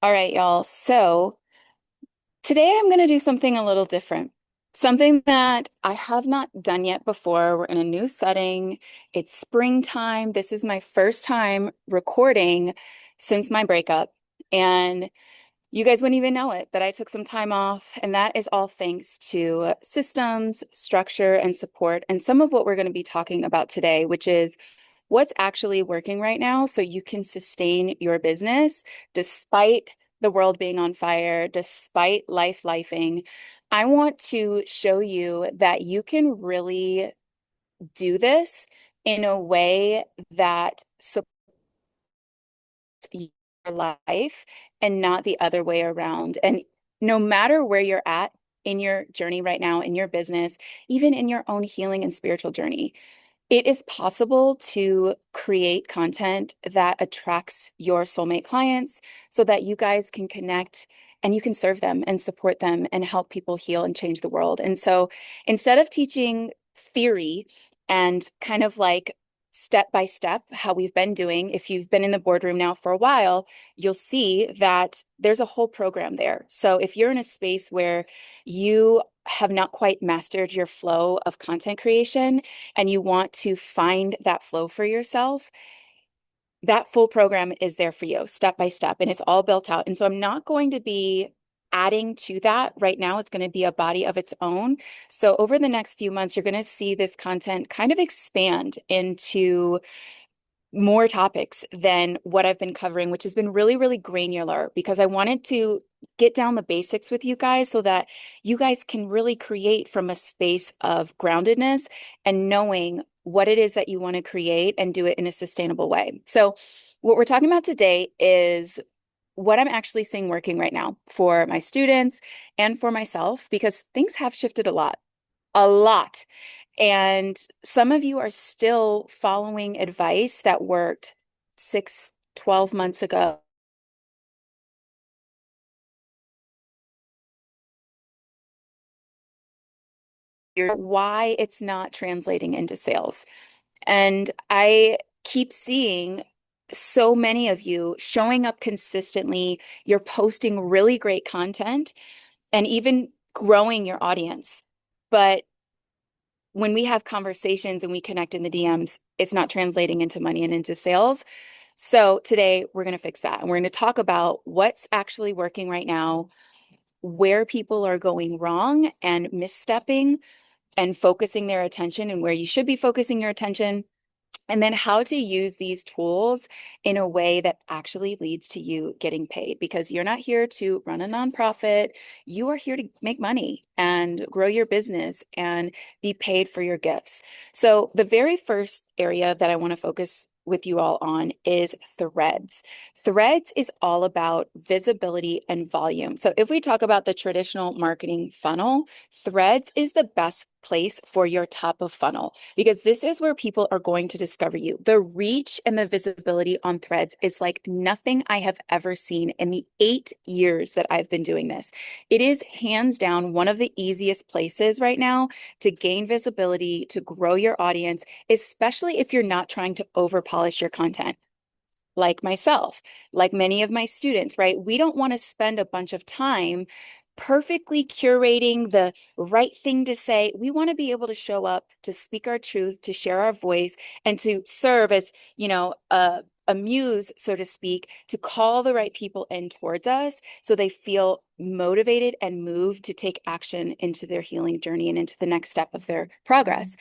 All right, y'all. So today I'm going to do something a little different, something that I have not done yet before. We're in a new setting. It's springtime. This is my first time recording since my breakup. And you guys wouldn't even know it that I took some time off. And that is all thanks to systems, structure, and support. And some of what we're going to be talking about today, which is what's actually working right now so you can sustain your business despite the world being on fire, despite life lifing. I want to show you that you can really do this in a way that supports your life and not the other way around. And no matter where you're at in your journey right now, in your business, even in your own healing and spiritual journey, it is possible to create content that attracts your soulmate clients so that you guys can connect and you can serve them and support them and help people heal and change the world. And so instead of teaching theory and kind of like step by step how we've been doing, if you've been in the boardroom now for a while, you'll see that there's a whole program there. So if you're in a space where you have not quite mastered your flow of content creation, and you want to find that flow for yourself, that full program is there for you step by step, and it's all built out. And so I'm not going to be adding to that right now. It's going to be a body of its own. So over the next few months, you're going to see this content kind of expand into more topics than what I've been covering, which has been really, really granular because I wanted to get down the basics with you guys so that you guys can really create from a space of groundedness and knowing what it is that you want to create and do it in a sustainable way. So, what we're talking about today is what I'm actually seeing working right now for my students and for myself because things have shifted a lot. A lot. And some of you are still following advice that worked 6, 12 months ago. Why it's not translating into sales. And I keep seeing so many of you showing up consistently. You're posting really great content and even growing your audience. But when we have conversations and we connect in the DMs, it's not translating into money and into sales. So today we're going to fix that. And we're going to talk about what's actually working right now, where people are going wrong and misstepping and focusing their attention and where you should be focusing your attention, and then how to use these tools in a way that actually leads to you getting paid because you're not here to run a nonprofit. You are here to make money and grow your business and be paid for your gifts. So, the very first area that I want to focus with you all on is threads. Threads is all about visibility and volume. So, if we talk about the traditional marketing funnel, threads is the best place for your top of funnel because this is where people are going to discover you. The reach and the visibility on threads is like nothing I have ever seen in the 8 years that I've been doing this. It is hands down one of the easiest places right now to gain visibility, to grow your audience, especially if you're not trying to over polish your content. Like myself, like many of my students, right? We don't want to spend a bunch of time perfectly curating the right thing to say. We want to be able to show up, to speak our truth, to share our voice, and to serve as, a muse, so to speak, to call the right people in towards us so they feel motivated and moved to take action into their healing journey and into the next step of their progress.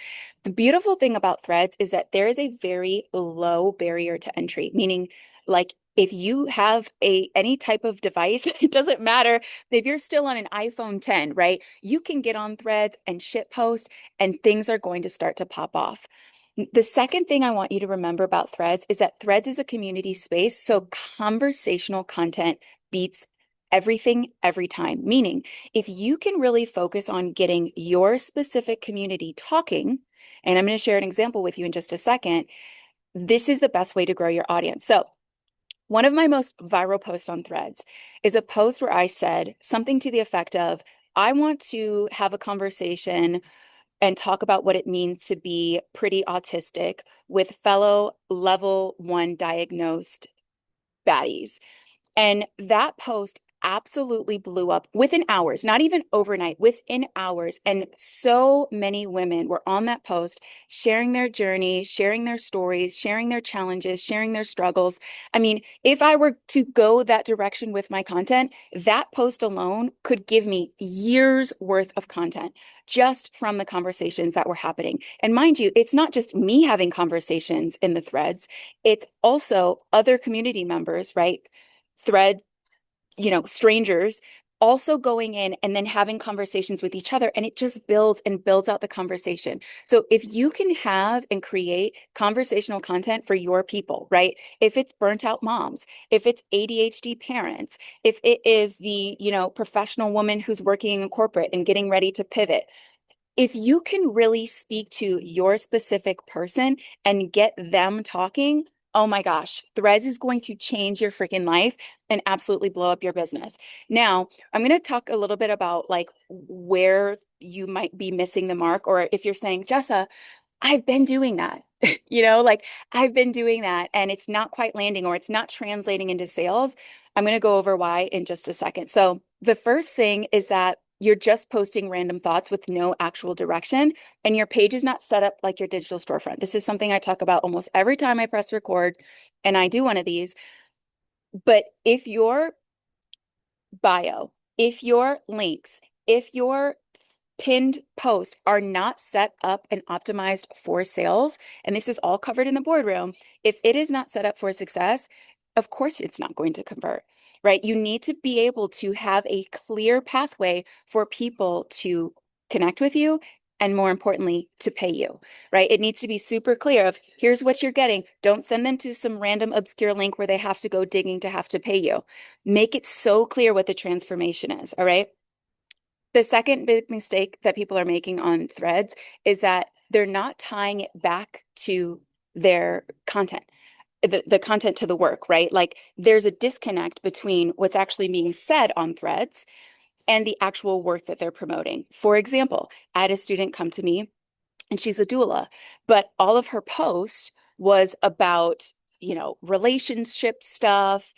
The beautiful thing about threads is that there is a very low barrier to entry, meaning like if you have a any type of device, it doesn't matter if you're still on an iPhone 10, right? You can get on threads and shit post and things are going to start to pop off. The second thing I want you to remember about threads is that threads is a community space. So conversational content beats everything every time. Meaning, if you can really focus on getting your specific community talking, and I'm going to share an example with you in just a second, this is the best way to grow your audience. So, one of my most viral posts on Threads is a post where I said something to the effect of, I want to have a conversation and talk about what it means to be pretty autistic with fellow level 1 diagnosed baddies. And that post absolutely blew up within hours, not even overnight, within hours. And so many women were on that post sharing their journey, sharing their stories, sharing their challenges, sharing their struggles. I mean, if I were to go that direction with my content, that post alone could give me years worth of content just from the conversations that were happening. And mind you, it's not just me having conversations in the threads, it's also other community members, right? Thread, strangers also going in and then having conversations with each other. And it just builds and builds out the conversation. So if you can have and create conversational content for your people, right? If it's burnt out moms, if it's ADHD parents, if it is the, professional woman who's working in corporate and getting ready to pivot, if you can really speak to your specific person and get them talking, oh my gosh, Threads is going to change your freaking life and absolutely blow up your business. Now, I'm going to talk a little bit about like where you might be missing the mark, or if you're saying, Jessa, I've been doing that. Like I've been doing that and it's not quite landing or it's not translating into sales. I'm going to go over why in just a second. So, the first thing is that you're just posting random thoughts with no actual direction, and your page is not set up like your digital storefront. This is something I talk about almost every time I press record and I do one of these. But if your bio, if your links, if your pinned posts are not set up and optimized for sales, and this is all covered in the boardroom, if it is not set up for success, of course it's not going to convert, right? You need to be able to have a clear pathway for people to connect with you and more importantly, to pay you, right? It needs to be super clear of here's what you're getting. Don't send them to some random obscure link where they have to go digging to have to pay you. Make it so clear what the transformation is, all right? The second big mistake that people are making on Threads is that they're not tying it back to their content, the content to the work, right? Like there's a disconnect between what's actually being said on Threads and the actual work that they're promoting. For example, I had a student come to me and she's a doula, but all of her post was about, relationship stuff,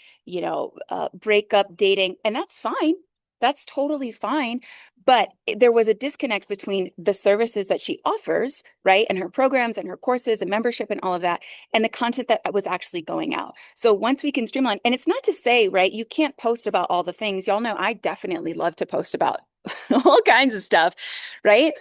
breakup, dating, and that's fine. That's totally fine. But there was a disconnect between the services that she offers, right? And her programs and her courses and membership and all of that, and the content that was actually going out. So once we can streamline, and it's not to say, right, you can't post about all the things. Y'all know I definitely love to post about all kinds of stuff, right?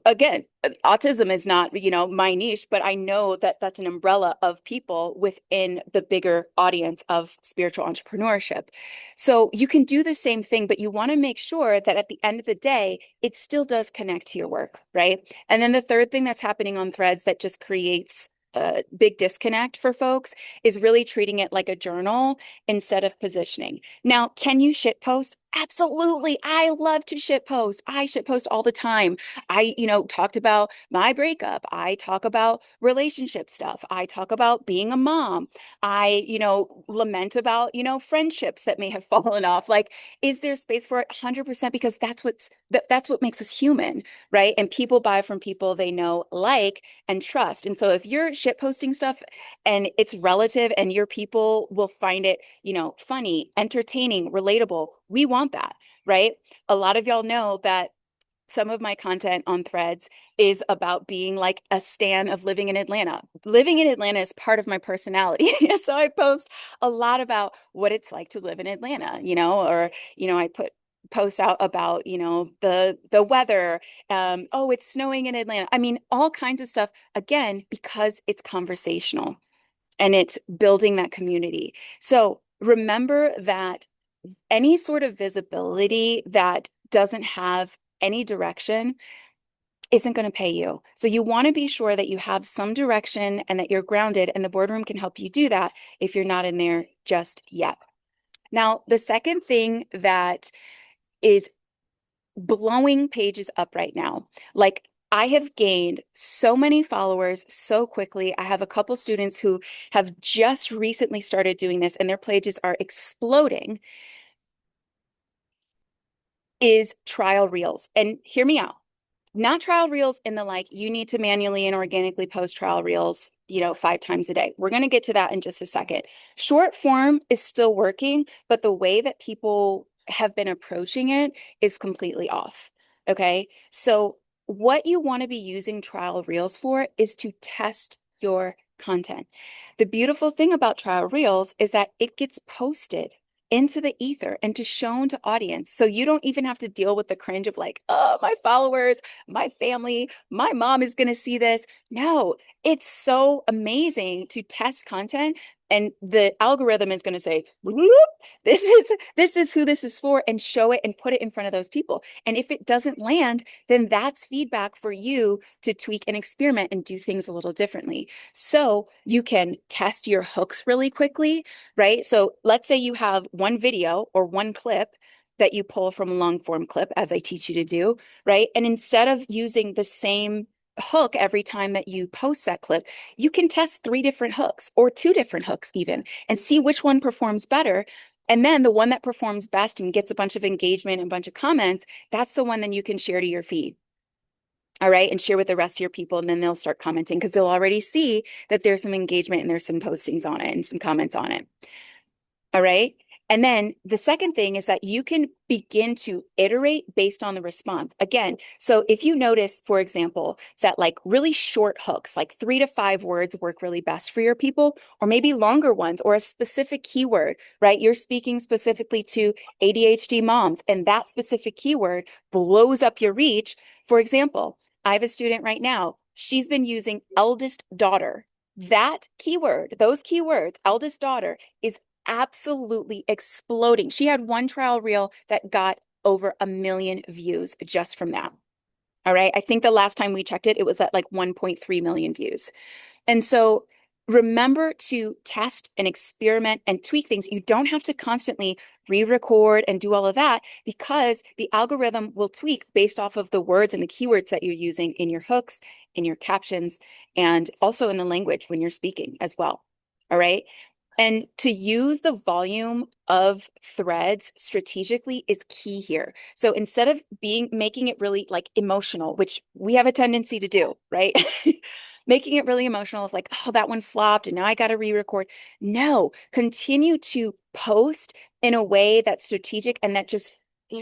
Again, autism is not, my niche, but I know that that's an umbrella of people within the bigger audience of spiritual entrepreneurship. So you can do the same thing, but you want to make sure that at the end of the day, it still does connect to your work, right? And then the third thing that's happening on Threads that just creates a big disconnect for folks is really treating it like a journal instead of positioning. Now, can you shit post? Absolutely. I love to shit post. I shit post all the time. I, talked about my breakup. I talk about relationship stuff. I talk about being a mom. I, lament about, friendships that may have fallen off. Like, is there space for it? 100% because that's what makes us human, right? And people buy from people they know, like, and trust. And so if you're shit posting stuff and it's relative and your people will find it, funny, entertaining, relatable, we want that, right? A lot of y'all know that some of my content on Threads is about being like a stan of living in Atlanta. Living in Atlanta is part of my personality. So I post a lot about what it's like to live in Atlanta, or, I put posts out about, the weather. Oh, it's snowing in Atlanta. I mean, all kinds of stuff, again, because it's conversational and it's building that community. So remember that any sort of visibility that doesn't have any direction isn't going to pay you. So you want to be sure that you have some direction and that you're grounded, and the boardroom can help you do that if you're not in there just yet. Now, the second thing that is blowing pages up right now, like I have gained so many followers so quickly. I have a couple students who have just recently started doing this and their pages are exploding, is trial reels. And hear me out. Not trial reels in the like, you need to manually and organically post trial reels, 5 times a day. We're going to get to that in just a second. Short form is still working, but the way that people have been approaching it is completely off. Okay. So what you want to be using trial reels for is to test your content. The beautiful thing about trial reels is that it gets posted into the ether and to shown to audience. So you don't even have to deal with the cringe of like, oh, my followers, my family, my mom is going to see this. No, it's so amazing to test content and the algorithm is going to say, this is who this is for and show it and put it in front of those people. And if it doesn't land, then that's feedback for you to tweak and experiment and do things a little differently. So you can test your hooks really quickly, right? So let's say you have one video or one clip that you pull from a long form clip, as I teach you to do, right? And instead of using the same hook every time that you post that clip, you can test 3 different hooks or 2 different hooks even and see which one performs better. And then the one that performs best and gets a bunch of engagement and a bunch of comments, that's the one then you can share to your feed. All right. And share with the rest of your people. And then they'll start commenting because they'll already see that there's some engagement and there's some postings on it and some comments on it. All right. And then the second thing is that you can begin to iterate based on the response. Again, so if you notice, for example, that like really short hooks, like 3 to 5 words work really best for your people, or maybe longer ones or a specific keyword, right? You're speaking specifically to ADHD moms, and that specific keyword blows up your reach. For example, I have a student right now. She's been using eldest daughter. That keyword, those keywords, eldest daughter, is absolutely exploding. She had one trial reel that got over 1 million views just from that. All right. I think the last time we checked it, it was at like 1.3 million views. And so remember to test and experiment and tweak things. You don't have to constantly re-record and do all of that because the algorithm will tweak based off of the words and the keywords that you're using in your hooks, in your captions, and also in the language when you're speaking as well. All right. And to use the volume of threads strategically is key here. So instead of making it really like emotional, which we have a tendency to do, right? Making it really emotional of like, oh, that one flopped and now I got to re-record. No, continue to post in a way that's strategic and that just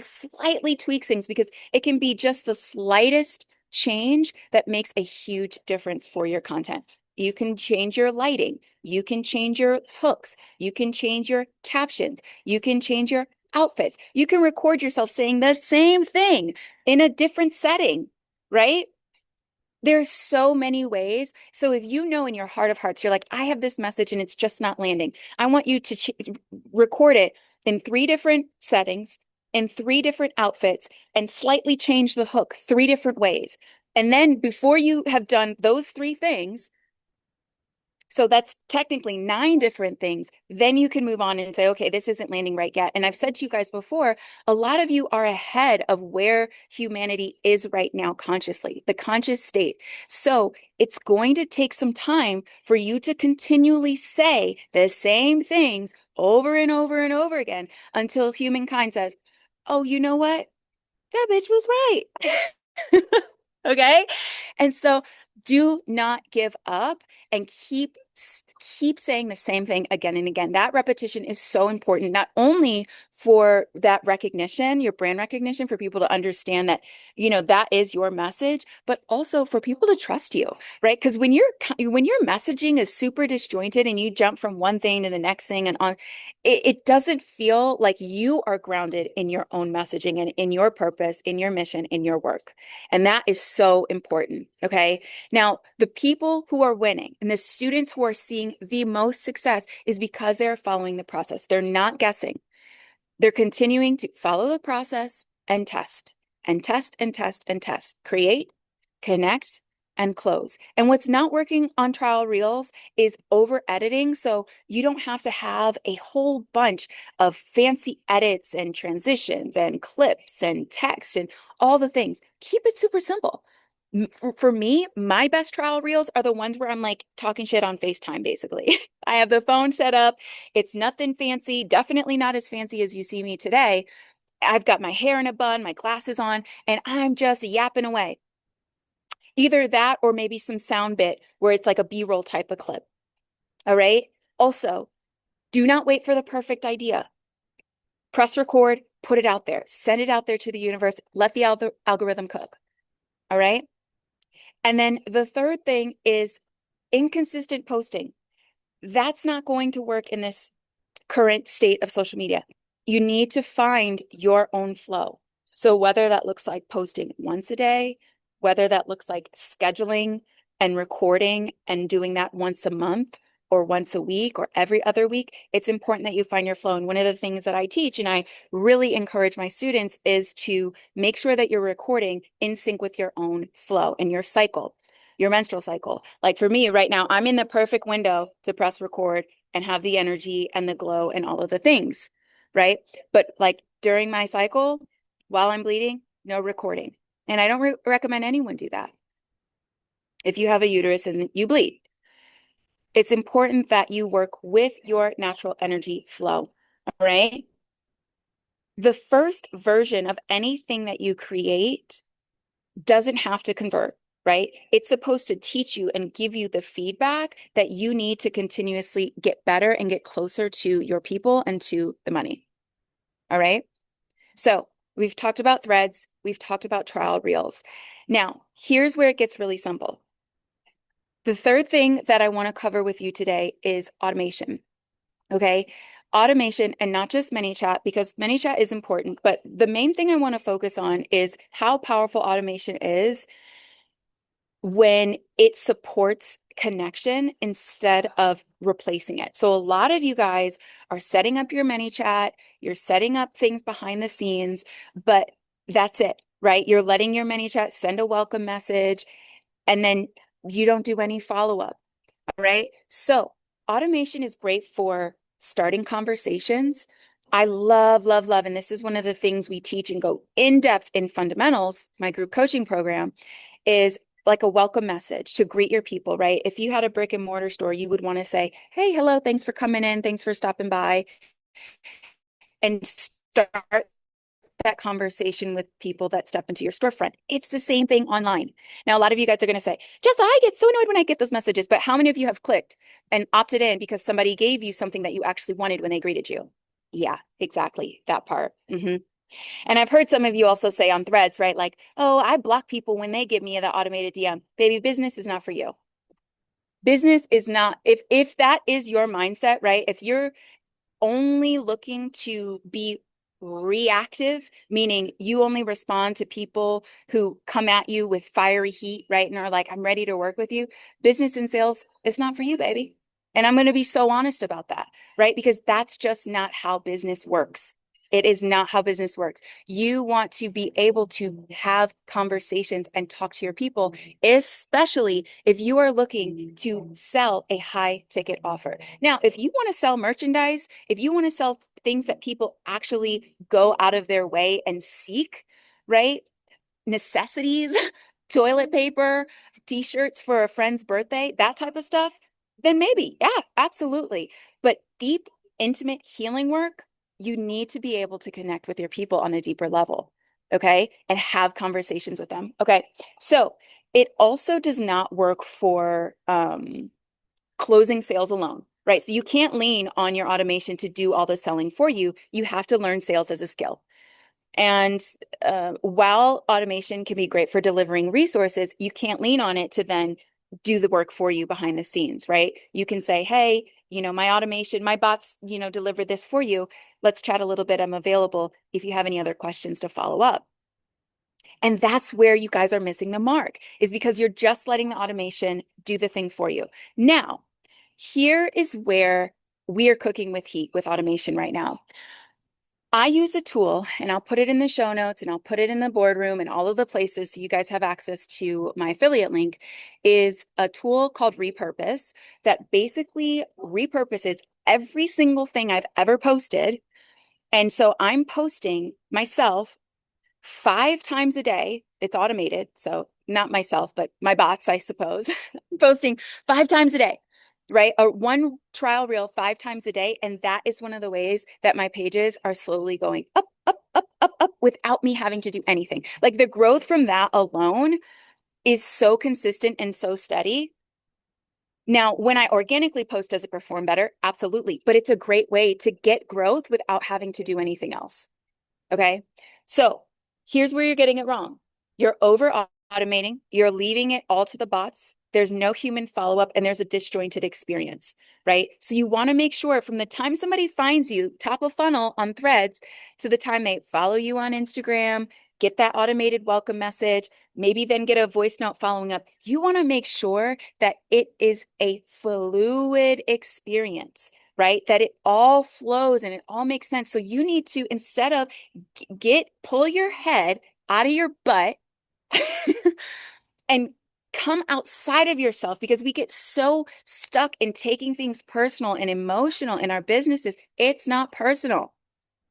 slightly tweaks things because it can be just the slightest change that makes a huge difference for your content. You can change your lighting. You can change your hooks. You can change your captions. You can change your outfits. You can record yourself saying the same thing in a different setting, right? There's so many ways. So if you know in your heart of hearts, you're like, I have this message and it's just not landing. I want you to record it in 3 different settings, in 3 different outfits, and slightly change the hook 3 different ways. And then before you have done those 3 things, so that's technically 9 different things. Then you can move on and say, okay, this isn't landing right yet. And I've said to you guys before, a lot of you are ahead of where humanity is right now consciously, the conscious state. So it's going to take some time for you to continually say the same things over and over and over again until humankind says, oh, you know what? That bitch was right. Okay. And so do not give up and keep saying the same thing again and again. That repetition is so important, not only for that recognition, your brand recognition, for people to understand that, that is your message, but also for people to trust you, right? Because when your messaging is super disjointed and you jump from one thing to the next thing and on, it doesn't feel like you are grounded in your own messaging and in your purpose, in your mission, in your work. And that is so important. Okay. Now, the people who are winning and the students who are seeing the most success is because they're following the process. They're not guessing. They're continuing to follow the process and test and test and test and test, create, connect, and close. And what's not working on trial reels is over editing. So you don't have to have a whole bunch of fancy edits and transitions and clips and text and all the things. Keep it super simple. For me, my best trial reels are the ones where I'm like talking shit on FaceTime, basically. I have the phone set up. It's nothing fancy, definitely not as fancy as you see me today. I've got my hair in a bun, my glasses on, and I'm just yapping away. Either that or maybe some sound bit where it's like a B-roll type of clip. All right. Also, do not wait for the perfect idea. Press record, put it out there, send it out there to the universe, let the algorithm cook. All right. And then the third thing is inconsistent posting. That's not going to work in this current state of social media. You need to find your own flow. So whether that looks like posting once a day, whether that looks like scheduling and recording and doing that once a month or once a week or every other week, it's important that you find your flow. And one of the things that I teach and I really encourage my students is to make sure that you're recording in sync with your own flow and your cycle, your menstrual cycle. Like for me right now, I'm in the perfect window to press record and have the energy and the glow and all of the things, right? But like during my cycle, while I'm bleeding, no recording. And I don't recommend anyone do that. If you have a uterus and you bleed, it's important that you work with your natural energy flow, all right? The first version of anything that you create doesn't have to convert, right? It's supposed to teach you and give you the feedback that you need to continuously get better and get closer to your people and to the money. All right. So we've talked about threads. We've talked about trial reels. Now, here's where it gets really simple. The third thing that I want to cover with you today is automation. Okay. Automation and not just ManyChat, because ManyChat is important, but the main thing I want to focus on is how powerful automation is when it supports connection instead of replacing it. So a lot of you guys are setting up your ManyChat, you're setting up things behind the scenes, but that's it, right? You're letting your ManyChat send a welcome message and then you don't do any follow-up, all right? So automation is great for starting conversations. I love, love, love, and this is one of the things we teach and go in depth in fundamentals, my group coaching program, is like a welcome message to greet your people, right? If you had a brick and mortar store, you would want to say, hey, hello, thanks for coming in, thanks for stopping by, and start that conversation with people that step into your storefront. It's the same thing online. Now, a lot of you guys are going to say, Jess, I get so annoyed when I get those messages, but how many of you have clicked and opted in because somebody gave you something that you actually wanted when they greeted you? Yeah, exactly. That part. And I've heard some of you also say on threads, right? Like, oh, I block people when they give me the automated DM. Baby, business is not for you. Business is not, if that is your mindset, right? If you're only looking to be reactive, meaning you only respond to people who come at you with fiery heat, right? And are like, I'm ready to work with you. Business and sales is not for you, baby. And I'm going to be so honest about that, right? Because that's just not how business works. It is not how business works. You want to be able to have conversations and talk to your people, especially if you are looking to sell a high ticket offer. Now, if you want to sell merchandise, if you want to sell things that people actually go out of their way and seek, right? Necessities, toilet paper, t-shirts for a friend's birthday, that type of stuff, then maybe, yeah, absolutely. But deep, intimate healing work, you need to be able to connect with your people on a deeper level, okay? And have conversations with them. Okay. So it also does not work for closing sales alone, right? So you can't lean on your automation to do all the selling for you. You have to learn sales as a skill. And while automation can be great for delivering resources, you can't lean on it to then do the work for you behind the scenes, right? You can say, hey, my automation, my bots, deliver this for you. Let's chat a little bit. I'm available if you have any other questions to follow up. And that's where you guys are missing the mark, is because you're just letting the automation do the thing for you. Now, here is where we are cooking with heat with automation right now. I use a tool, and I'll put it in the show notes and I'll put it in the boardroom and all of the places so you guys have access to my affiliate link, is a tool called Repurpose that basically repurposes every single thing I've ever posted. And so I'm posting myself 5 times a day. It's automated, so not myself, but my bots, I suppose, posting 5 times a day, right? Or one trial reel 5 times a day. And that is one of the ways that my pages are slowly going up, up, up, up, up without me having to do anything. Like the growth from that alone is so consistent and so steady. Now, when I organically post, does it perform better? Absolutely. But it's a great way to get growth without having to do anything else. Okay. So here's where you're getting it wrong. You're over automating, you're leaving it all to the bots. There's no human follow-up and there's a disjointed experience, right? So you want to make sure from the time somebody finds you top of funnel on Threads to the time they follow you on Instagram, get that automated welcome message, maybe then get a voice note following up. You want to make sure that it is a fluid experience, right? That it all flows and it all makes sense. So you need to, instead of pull your head out of your butt and come outside of yourself, because we get so stuck in taking things personal and emotional in our businesses. It's not personal,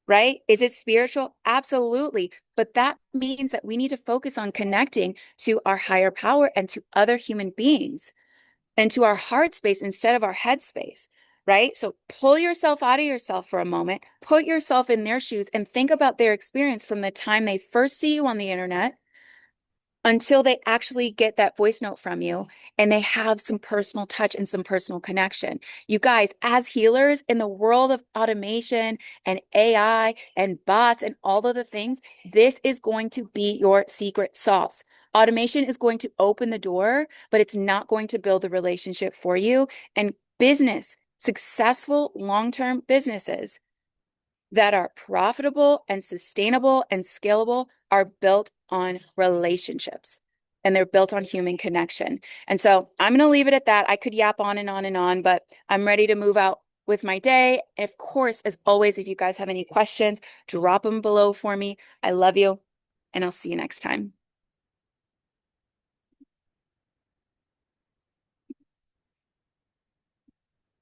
right? Is it spiritual? Absolutely. But that means that we need to focus on connecting to our higher power and to other human beings and to our heart space instead of our head space, right? So pull yourself out of yourself for a moment, put yourself in their shoes, and think about their experience from the time they first see you on the internet until they actually get that voice note from you and they have some personal touch and some personal connection. You guys, as healers in the world of automation and AI and bots and all of the things, this is going to be your secret sauce. Automation is going to open the door, but it's not going to build the relationship for you. And successful long-term businesses that are profitable and sustainable and scalable are built on relationships and they're built on human connection. And so I'm going to leave it at that. I could yap on and on and on, but I'm ready to move out with my day. Of course, as always, if you guys have any questions, drop them below for me. I love you, and I'll see you next time.